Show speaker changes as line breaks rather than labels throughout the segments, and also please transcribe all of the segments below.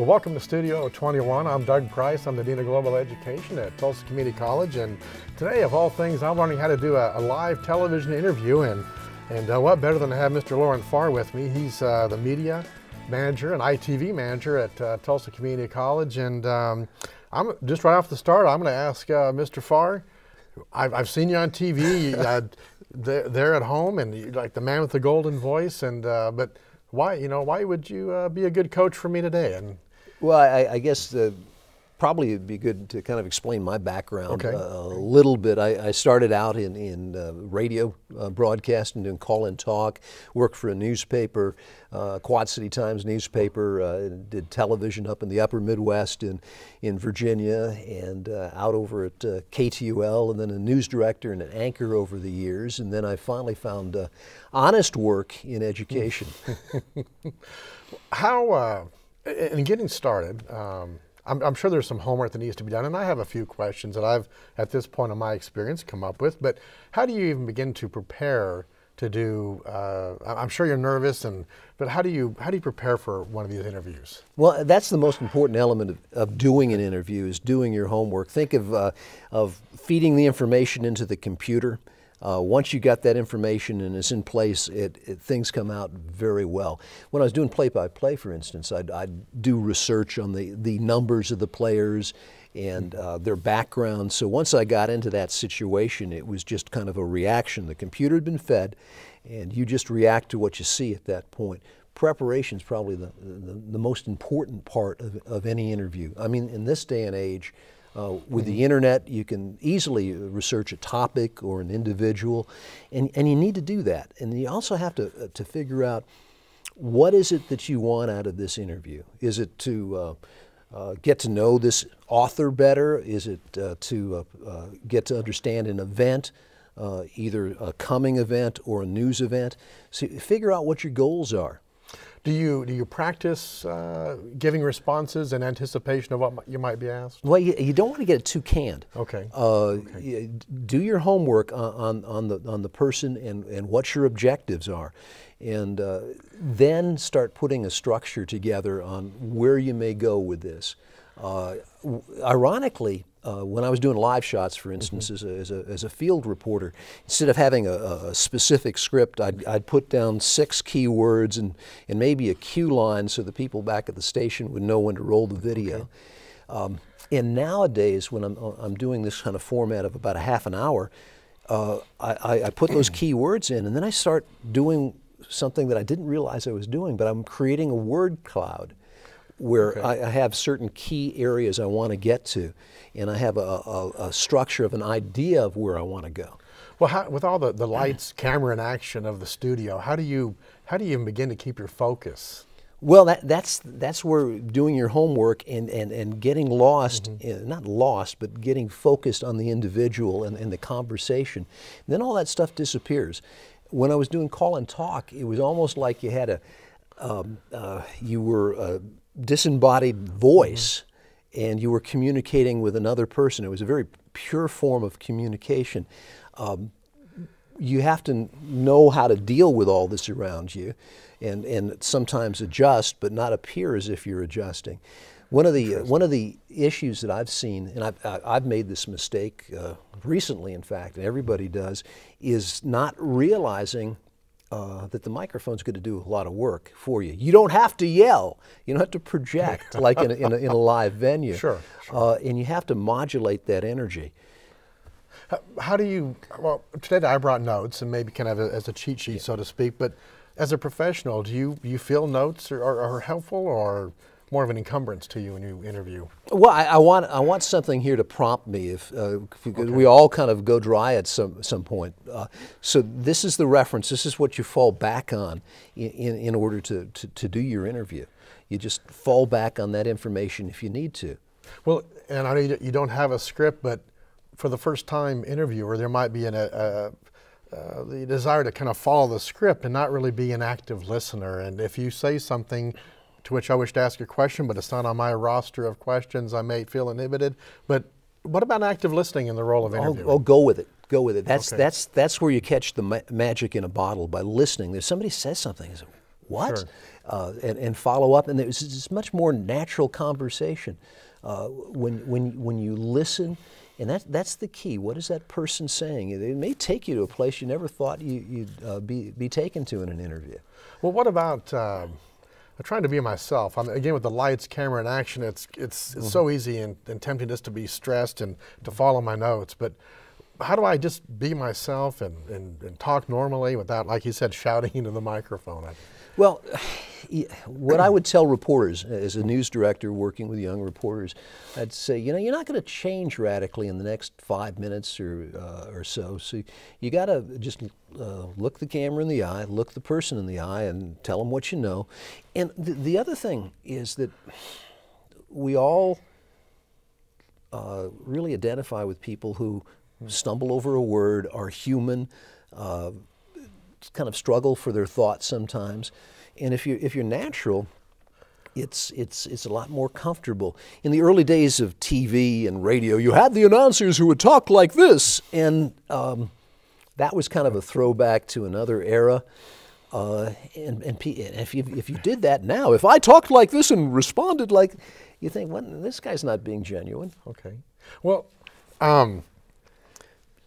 Well, welcome to Studio 21. I'm Doug Price. I'm the Dean of Global Education at Tulsa Community College. And today, of all things, I'm learning how to do a live television interview. And what better than to have Mr. Loren Farr with me. He's the media manager and ITV manager at Tulsa Community College. And I'm just right off the start, I'm going to ask Mr. Farr, I've seen you on TV there at home, and you're like the man with the golden voice. And but why would you be a good coach for me today? And
well, I guess probably it'd be good to kind of explain my background a little bit. I started out in radio broadcasting, doing call-in talk, worked for a newspaper, Quad City Times newspaper, did television up in the upper Midwest in Virginia, and out over at KTUL, and then a news director and an anchor over the years. And then I finally found honest work in education.
How, in getting started, I'm sure there's some homework that needs to be done, and I have a few questions that I've, at this point in my experience, come up with. But how do you even begin to prepare to do? I'm sure you're nervous, but how do you prepare for one of these interviews?
Well, that's the most important element of doing an interview, is doing your homework. Think of feeding the information into the computer. Once you got that information and it's in place, things come out very well. When I was doing play-by-play, for instance, I'd do research on the numbers of the players and their background. So once I got into that situation, it was just kind of a reaction. The computer had been fed, and you just react to what you see at that point. Preparation is probably the most important part of any interview. I mean, in this day and age, with the internet, you can easily research a topic or an individual, and you need to do that. And you also have to figure out, what is it that you want out of this interview? Is it to get to know this author better? Is it to get to understand an event, either a coming event or a news event? So figure out what your goals are.
Do you practice giving responses in anticipation of what you might be asked?
Well, you don't want to get it too canned.
Okay.
Do your homework on the person and what your objectives are, and then start putting a structure together on where you may go with this. Ironically, when I was doing live shots, for instance, as a field reporter, instead of having a specific script, I'd put down 6 key words and maybe a cue line so the people back at the station would know when to roll the video. And nowadays, when I'm doing this kind of format of about a half an hour, I put those key words in, and then I start doing something that I didn't realize I was doing, but I'm creating a word cloud, where I have certain key areas I want to get to, and I have a structure of an idea of where I want to go.
Well, with all the lights, camera, and action of the studio, how do you even begin to keep your focus?
Well, that's where doing your homework and getting lost, not lost, but getting focused on the individual and the conversation. And then all that stuff disappears. When I was doing call and talk, it was almost like you had you were a disembodied voice, and you were communicating with another person. It was a very pure form of communication. You have to know how to deal with all this around you, and sometimes adjust, but not appear as if you're adjusting. One of the issues that I've seen, and I've made this mistake recently, in fact, and everybody does, is not realizing that the microphone's going to do a lot of work for you. You don't have to yell. You don't have to project like in a live venue.
Sure.
And you have to modulate that energy.
How do you, well, today I brought notes, and maybe kind of as a cheat sheet, so to speak, but as a professional, do you feel notes are helpful, or more of an encumbrance to you when you interview?
Well, I want something here to prompt me, because we all kind of go dry at some point. So this is the reference. This is what you fall back on in order to do your interview. You just fall back on that information if you need to.
Well, and I know you don't have a script, but for the first time interviewer, there might be the desire to kind of follow the script and not really be an active listener. And if you say something to which I wish to ask a question, but it's not on my roster of questions, I may feel inhibited. But what about active listening in the role of interviewer?
Oh, go with it. Go with it. That's where you catch the magic in a bottle, by listening. If somebody says something, what?
Sure.
And follow up, and there's this much more natural conversation when you listen, and that's the key. What is that person saying? It may take you to a place you never thought you'd be taken to in an interview.
Well, what about? I'm trying to be myself. Again, with the lights, camera, and action, it's so easy and tempting just to be stressed and to follow my notes. But how do I just be myself and talk normally without, like you said, shouting into the microphone?
Well, what I would tell reporters, as a news director working with young reporters, I'd say, you know, you're not going to change radically in the next 5 minutes or so. So you got to just look the camera in the eye, look the person in the eye, and tell them what you know. And the other thing is that we all really identify with people who stumble over a word, are human, kind of struggle for their thoughts sometimes. And if you're natural, it's a lot more comfortable. In the early days of TV and radio, you had the announcers who would talk like this, and that was kind of a throwback to another era. And if you did that now, if I talked like this and responded like, you think, well, this guy's not being genuine.
Okay. Well,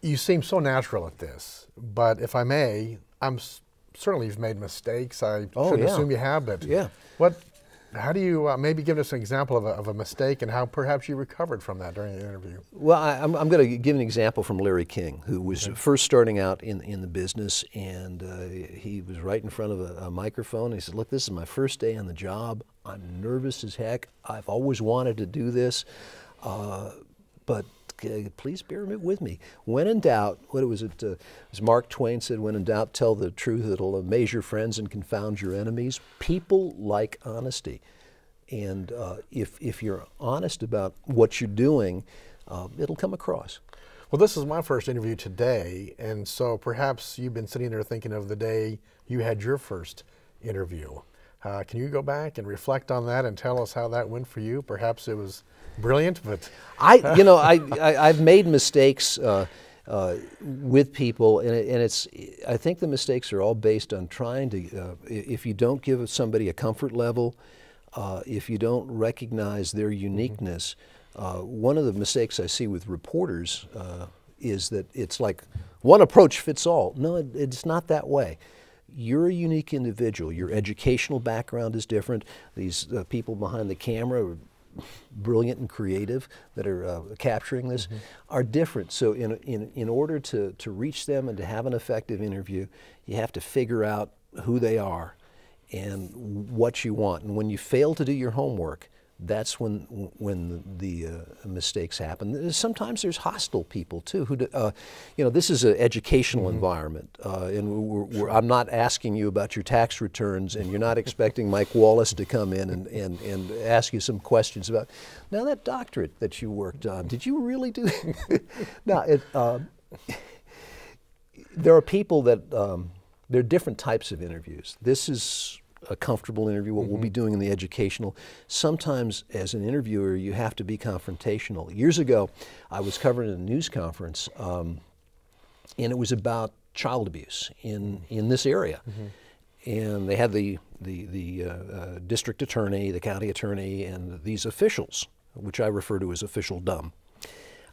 you seem so natural at this, but if I may, certainly you've made mistakes. I shouldn't assume you have, but how do you maybe give us an example of a mistake and how perhaps you recovered from that during the interview?
Well, I'm going to give an example from Larry King, who was first starting out in the business, and he was right in front of a microphone. He said, look, this is my first day on the job. I'm nervous as heck. I've always wanted to do this, but please bear with me. When in doubt, as Mark Twain said, when in doubt, tell the truth. It'll amaze your friends and confound your enemies. People like honesty. And if you're honest about what you're doing, it'll come across.
Well, this is my first interview today, and so perhaps you've been sitting there thinking of the day you had your first interview. Can you go back and reflect on that and tell us how that went for you? Perhaps it was brilliant, but
I've made mistakes with people, and I think the mistakes are all based on trying to. If you don't give somebody a comfort level, if you don't recognize their uniqueness, one of the mistakes I see with reporters is that it's like one approach fits all. No, it's not that way. You're a unique individual. Your educational background is different. These people behind the camera are brilliant and creative that are capturing this are different. So in order to reach them and to have an effective interview, you have to figure out who they are and what you want. And when you fail to do your homework, that's when the mistakes happen. Sometimes there's hostile people too. Who, this is an educational environment, and I'm not asking you about your tax returns, and you're not expecting Mike Wallace to come in and ask you some questions about, now that doctorate that you worked on, did you really do? Now, there are people that there are different types of interviews. This is a comfortable interview, what we'll be doing in the educational. Sometimes as an interviewer, you have to be confrontational. Years ago, I was covering a news conference, and it was about child abuse in this area. And they had the district attorney, the county attorney, and these officials, which I refer to as officialdom.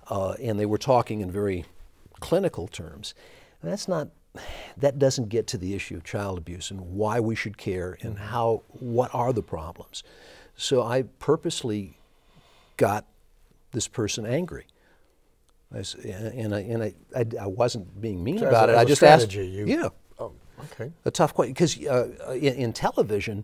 And they were talking in very clinical terms. And that doesn't get to the issue of child abuse and why we should care and what are the problems. So I purposely got this person angry. I wasn't being mean about it. I just asked, a tough question, because in television,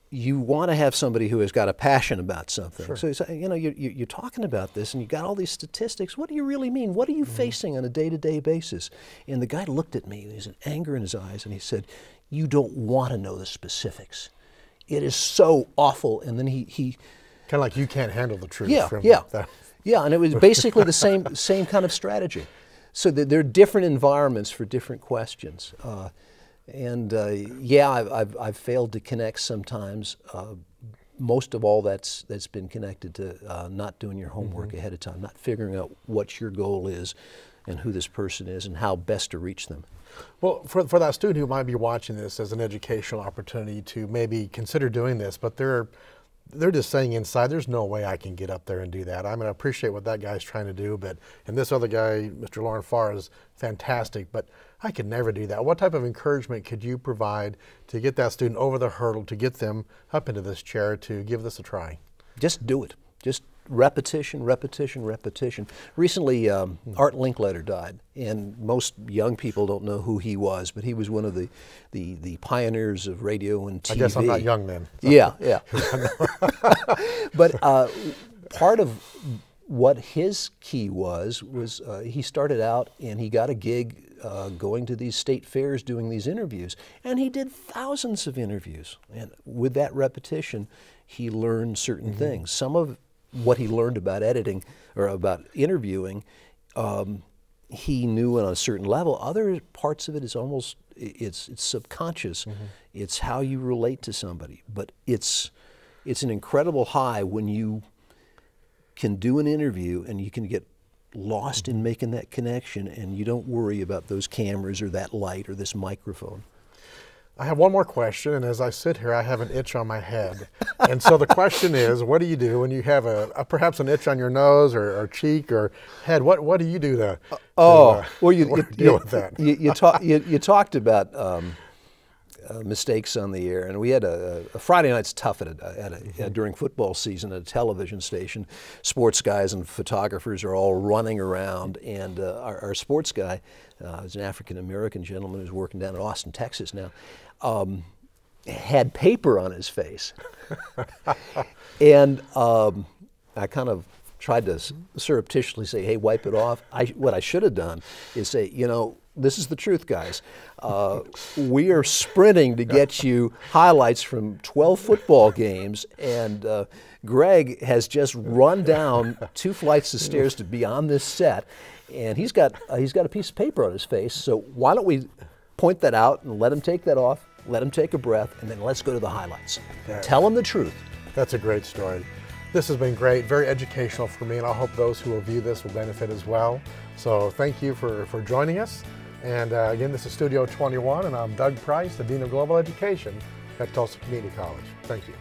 you want to have somebody who has got a passion about something. Sure. So you're talking about this, and you got all these statistics. What do you really mean? What are you facing on a day-to-day basis? And the guy looked at me, and he's an anger in his eyes, and he said, "You don't want to know the specifics. It is so awful." And then he
kind of like, you can't handle the truth.
Yeah. And it was basically the same kind of strategy. So there are different environments for different questions. I've failed to connect sometimes. Most of all, that's been connected to not doing your homework ahead of time, not figuring out what your goal is and who this person is and how best to reach them.
Well, for that student who might be watching this as an educational opportunity to maybe consider doing this, but they're just saying inside, there's no way I can get up there and do that. I mean, I appreciate what that guy's trying to do, and this other guy, Mr. Loren Farr, is fantastic, but I could never do that. What type of encouragement could you provide to get that student over the hurdle, to get them up into this chair, to give this a try?
Just do it. Just repetition, repetition, repetition. Recently, Art Linkletter died, and most young people don't know who he was, but he was one of the pioneers of radio and TV.
I guess I'm not young then. So.
Yeah, yeah. But part of what his key was he started out and he got a gig going to these state fairs doing these interviews, and he did thousands of interviews, and with that repetition he learned certain things. Some of what he learned about editing or about interviewing he knew on a certain level. Other parts of it is almost it's subconscious. It's how you relate to somebody, but it's an incredible high when you can do an interview and you can get lost in making that connection, and you don't worry about those cameras or that light or this microphone.
I have one more question, and as I sit here, I have an itch on my head. And so the question is, what do you do when you have perhaps an itch on your nose or cheek or head? What do you do to deal with that?
You talked about mistakes on the air, and we had a Friday night's tough during football season at a television station. Sports guys and photographers are all running around, and our sports guy is an African-American gentleman who's working down in Austin, Texas now, had paper on his face. And I kind of tried to surreptitiously say, hey, wipe it off. What I should have done is say, you know, this is the truth, guys. We are sprinting to get you highlights from 12 football games, and Greg has just run down 2 flights of stairs to be on this set, and he's got a piece of paper on his face. So why don't we point that out and let him take that off, let him take a breath, and then let's go to the highlights. Tell him the truth.
That's a great story. This has been great, very educational for me, and I hope those who will view this will benefit as well. So thank you for joining us. And again, this is Studio 21, and I'm Doug Price, the Dean of Global Education at Tulsa Community College. Thank you.